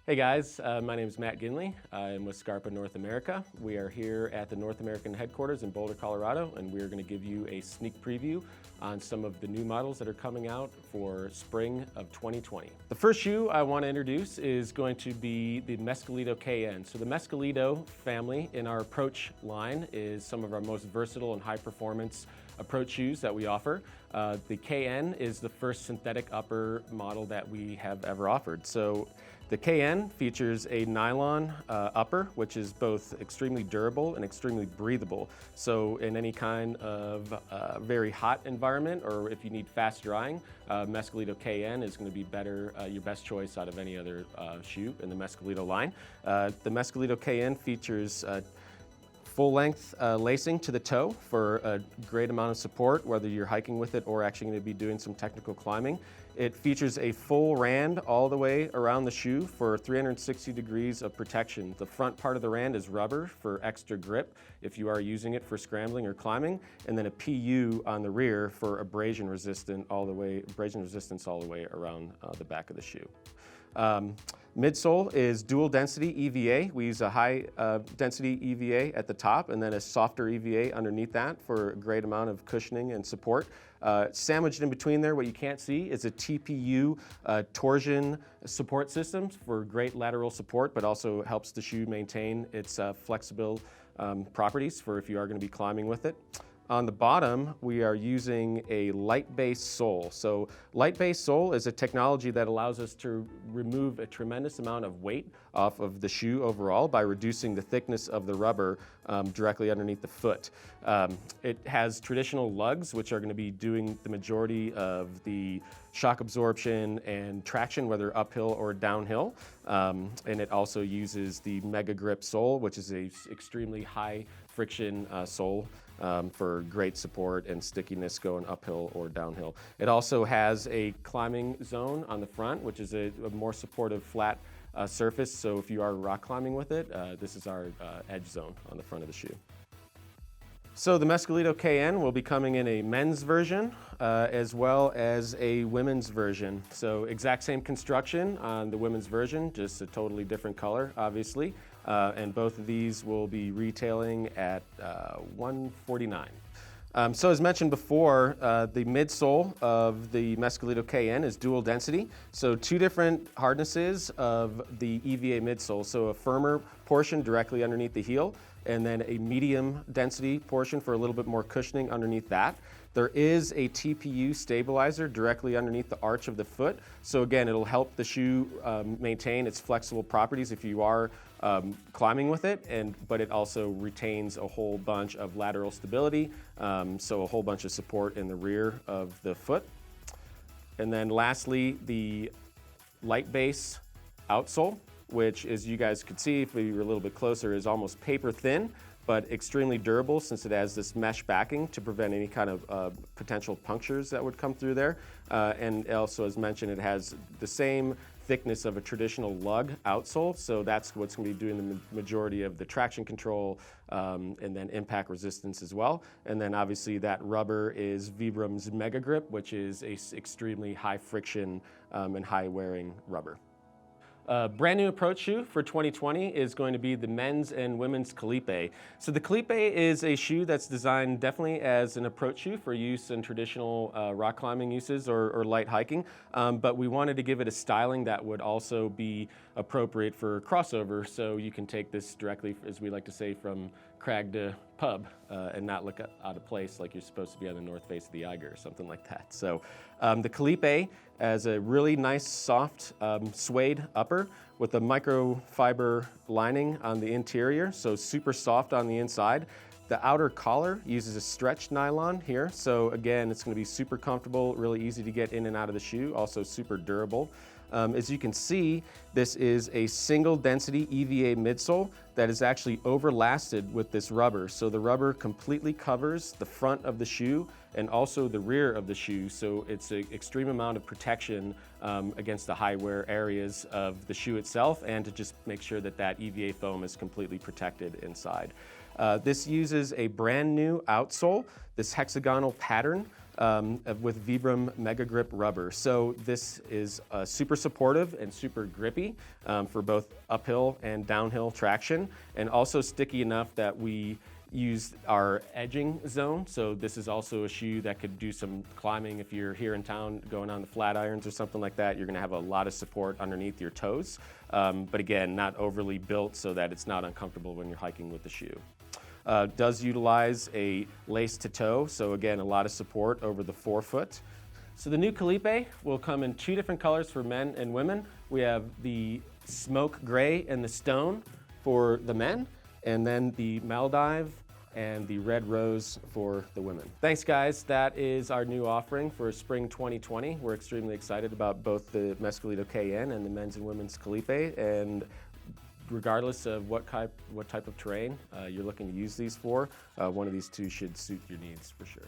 Hey guys, my name is Matt Ginley. I'm with Scarpa North America. We are here at the North American headquarters in Boulder, Colorado, and we're going to give you a sneak preview on some of the new models that are coming out for spring of 2020. The first shoe I want to introduce is going to be the Mescalito KN. So the Mescalito family in our approach line is some of our most versatile and high performance approach shoes that we offer. The KN is the first synthetic upper model that we have ever offered. So the KN features a nylon upper, which is both extremely durable and extremely breathable. So in any kind of very hot environment, or if you need fast drying, Mescalito KN is going to be better, your best choice out of any other shoe in the Mescalito line. The Mescalito KN features full-length lacing to the toe for a great amount of support, whether you're hiking with it or actually going to be doing some technical climbing. It features a full rand all the way around the shoe for 360 degrees of protection. The front part of the rand is rubber for extra grip if you are using it for scrambling or climbing, and then a PU on the rear for abrasion resistance all the way around the back of the shoe. Midsole is dual density EVA. We use a high density EVA at the top and then a softer EVA underneath that for a great amount of cushioning and support. Sandwiched in between there, what you can't see is a TPU torsion support system for great lateral support, but also helps the shoe maintain its flexible properties for if you are going to be climbing with it. On the bottom, we are using a light-based sole. So light-based sole is a technology that allows us to remove a tremendous amount of weight off of the shoe overall by reducing the thickness of the rubber directly underneath the foot. It has traditional lugs, which are going to be doing the majority of the shock absorption and traction, whether uphill or downhill. And it also uses the Mega Grip sole, which is a extremely high friction sole for great support and stickiness going uphill or downhill. It also has a climbing zone on the front, which is a more supportive flat surface. So if you are rock climbing with it, this is our edge zone on the front of the shoe. So the Mescalito KN will be coming in a men's version as well as a women's version. So exact same construction on the women's version, just a totally different color, obviously. And both of these will be retailing at $149. So as mentioned before, the midsole of the Mescalito KN is dual density. So two different hardnesses of the EVA midsole. So a firmer portion directly underneath the heel, and then a medium density portion for a little bit more cushioning underneath that. There is a TPU stabilizer directly underneath the arch of the foot. So again, it'll help the shoe maintain its flexible properties if you are climbing with it, but it also retains a whole bunch of lateral stability, so a whole bunch of support in the rear of the foot. And then lastly, the light base outsole, which, as you guys could see if we were a little bit closer, is almost paper thin, but extremely durable since it has this mesh backing to prevent any kind of potential punctures that would come through there. And also, as mentioned, it has the same thickness of a traditional lug outsole, so that's what's going to be doing the majority of the traction control and then impact resistance as well. And then obviously that rubber is Vibram's Mega Grip, which is a extremely high friction and high wearing rubber. Brand new approach shoe for 2020 is going to be the men's and women's Khalifa. So the Khalifa is a shoe that's designed definitely as an approach shoe for use in traditional rock climbing uses or light hiking, but we wanted to give it a styling that would also be appropriate for crossover, so you can take this directly, as we like to say, from crag to pub and not look out of place like you're supposed to be on the north face of the Eiger or something like that. So the Khalifa has a really nice soft suede upper with a microfiber lining on the interior, so super soft on the inside. The outer collar uses a stretched nylon here, so again, it's going to be super comfortable, really easy to get in and out of the shoe, also super durable. As you can see, this is a single density EVA midsole that is actually overlasted with this rubber. So the rubber completely covers the front of the shoe and also the rear of the shoe. So it's an extreme amount of protection against the high wear areas of the shoe itself, and to just make sure that that EVA foam is completely protected inside. This uses a brand new outsole, this hexagonal pattern with Vibram Mega Grip rubber. So this is super supportive and super grippy for both uphill and downhill traction, and also sticky enough that we use our edging zone. So this is also a shoe that could do some climbing. If you're here in town going on the flat irons or something like that, you're gonna have a lot of support underneath your toes. But again, not overly built so that it's not uncomfortable when you're hiking with the shoe. Does utilize a lace to toe, so again, a lot of support over the forefoot. So the new Khalifa will come in 2 different colors for men and women. We have the smoke gray and the stone for the men, and then the Maldive and the red rose for the women. Thanks guys, that is our new offering for spring 2020. We're extremely excited about both the Mescalito KN and the men's and women's Khalifa, and regardless of what type of terrain you're looking to use these for, one of these two should suit your needs for sure.